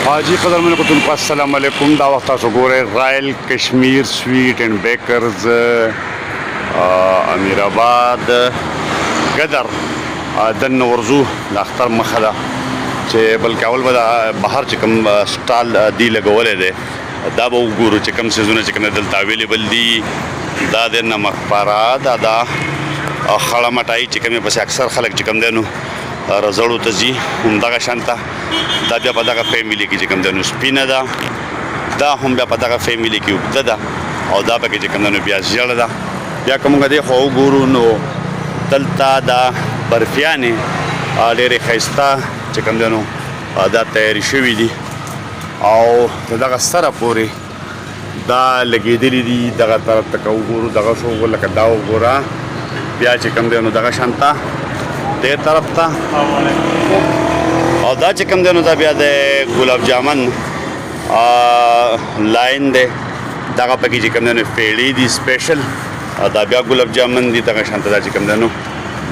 حاجی قدر من قطن کو السلام علیکم دا وخت تاسو ګورئ رائل کشمیر سویټ اینڈ بیکرز امیر آباد قدر دن ورزو د اختر مخه ده چې بلکې اول به بهر چې کوم سټال دی لګولی دی دا به وګورو چې کوم سیزونه چې کوم دلته اویلیبل دي دا د نمک پاره دا خړه مټایي چې کومې پسې اکثر خلک چې کوم دی نو رزړو ته ځي همدغه شانته دا بیا په دغه فیملي کې چې کوم دی نو سپینه ده دا هم بیا په دغه فیملي کې اوږده ده او دا پکې چې کوم دی نو بیا ژیړه ده بیا که موږ دې خوا وګورو نو دلته دا برفیانې ډېرې ښایسته چې کوم دی نو دا تیارې شوي دي او دغه سره پورې دا لګېدلي دي دغه طرف ته که وګورو دغه شو لکه دا وګوره بیا چې کوم دی نو دغه شانته دې طرف ته او دا چې کوم دی نو دا بیا د ګلاب جامن لاین دی دغه پکې چې کوم دی نو پیړې دي سپیشل دا بیا ګلاب جامن دي دغه شانته دا چې کوم دی نو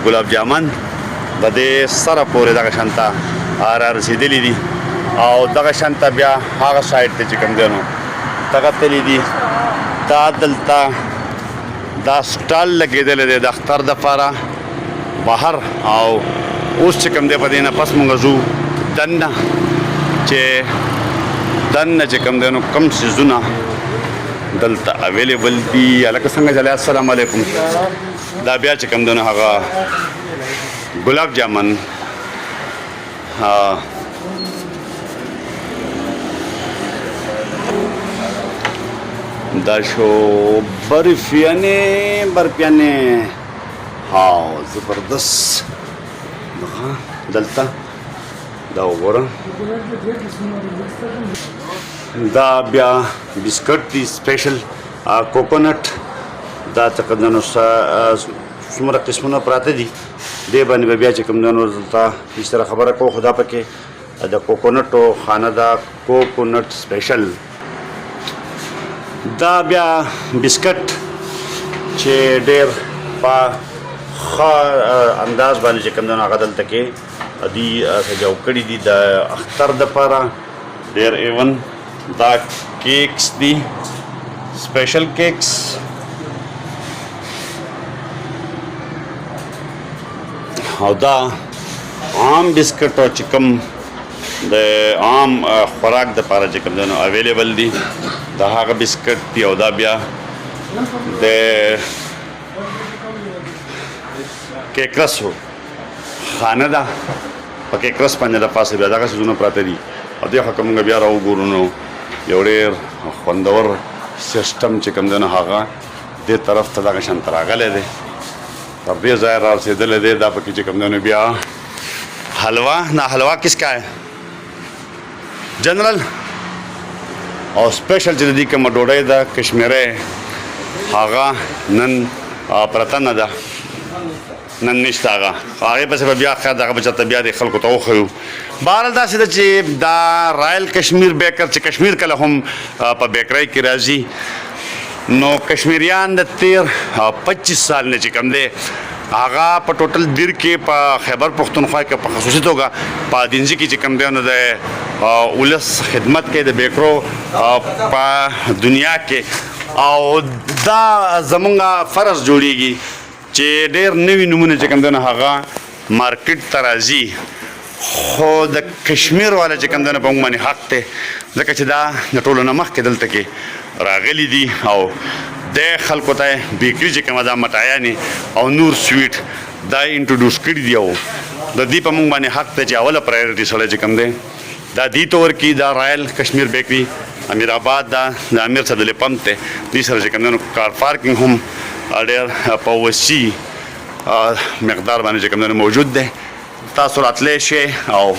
ګلاب جامن د دې سره پورې دغه شانته را رسېدلي دي او دغه شانته بیا هغه سایډ ته چې کوم دی نو دغه تللی دي دا دلته دا سټال لګېدلی دی د اختر دپاره بهر او اوس چې کوم دی په دې نه پس مونږ ځو دننه چې دننه چې کوم دی نو کوم څیزونه دلته اویلیبل دي هلکه څنګه چلی السلام علیکم دا بیا چې کوم دی نو هغه ګلاب جامن دا شو برفیانې ها زبردست دلته دا وګوره دا بیا بسکټ دي سپیشل کوکونټ دا تقریبا څومره قسمونه پراته دي دې باندې به بیا چې کوم دی نو دلته هېڅ سره خبره کوو خو دا پکې د کوکونټو خانه ده کوکونټ سپیشل دا بیا بسکټ چې ډېر په ښه انداز باندې چې کوم دی نو هغه دلته کې دوی سجاو کړي دي د اختر دپاره ډېر ایون دا کیکس دي سپیشل کیکس او دا عام بسکټ او چې کوم د عام خوراک دپاره چې کوم دی نو اویلیبل دي دا هغه بسکټ دي او دا بیا د کیکرس خانه ده په کیکرس باندې د پاسه بیا دغه څیزونه پراته دي او دې خوا که مونږ بیا راوګورو نو یو ډېر خوندور سیسټم چې کوم دی نو هغه دې طرف ته دغه شانته راغلی دی تر دې ځایه را رسېدلی دی دا پکې چې کوم دی نو بیا حلوا نه حلوا کس کا ہے جنرل او سپیشل چې د دې کومه ډوډۍ ده کشمیری هغه نن پرته نه ده نن نشته هغه هغې پسې به بیا خیر دغه به چېرته بیا د خلکو ته وښیو بهرحال داسې ده چې دا رایل کشمیر بیکر چې کشمیر کله هم په بیکرۍ کې راځي نو کشمیریان د تیر 25 سال نه چې کوم دی هغه په ټوټل دیر کې په خیبر پښتونخوا کې په خصوصي توګه په دینځي کې چې کوم دی نو د ولس خدمت کوي د بیکرو په دنیا کې او دا زمونږ فرض جوړیږي چې ډېر نوي نومونه چې کوم دی نو هغه مارکیټ ته راځي خو د کشمیر والا چې کوم دی نو په موږ باندې حق دی ځکه چې دا د ټولو نه مخکې دلته کې راغلي دي او د خلکو ته بیکري چې کومه دا مټایانې او نور سویټ دا انټروډیوس کړي دي او د دې په موږ باندې حق دی چې اوله پرایورټي سړی چې کوم دی دا دې ته ورکړي دا رایل کشمیر بیکري امیر آباد دا د امیر صاحب د پمپ دی دې سره چې کوم دی نو کار پارکینګ هم ډېر په وسیع مقدار باندې چې کوم دی نو موجود دی تاسو راتلی شئ او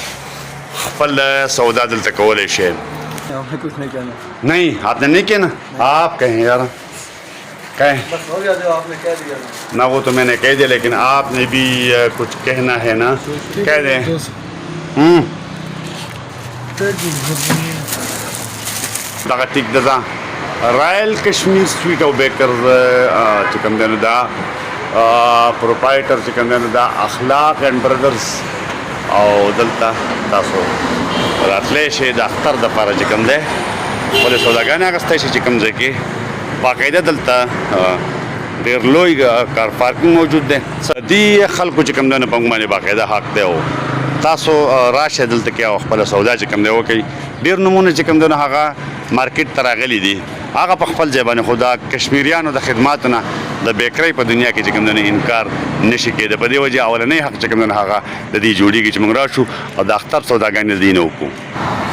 خپل سودا دلته کولی شئ हमें कुछ नहीं कहना नहीं आपने नहीं किया ना आप कहें यार कहें बस हो गया जो आपने कह दिया ना वो तो मैंने कह दिया लेकिन आपने भी कुछ कहना है ना कह दें دغه ټیک ده رایل کشمیر سویټ او بیکر چې کوم دی نو دا پروپرایټر چې کوم دی نو دا اخلاق اینډ برادرز او دلته تاسو راتلی شي د اختر دپاره چې کوم دی خپلې سوداګانې اخیستی شي چې کوم ځای کې باقاعده دلته ډېر لوی کار پارکینګ موجود دی دې خلکو چې کوم دی نه په موږ باندې باقاعده حق دی او تاسو راشئ دلته کې او خپله سودا چې کوم دی وکړئ ډېر نومونه چې کوم دی نو هغه مارکیټ ته راغلي دي هغه په خپل ځای باندې خو د کشمیریانو د خدماتو نه د بیکرۍ په دنیا کې چې کوم دی انکار نشي کېده په دې وجه اولنی حق چې کوم دی هغه د دې جوړېږي چې موږ راشو او د اختر سوداګانې د دې نه وکړو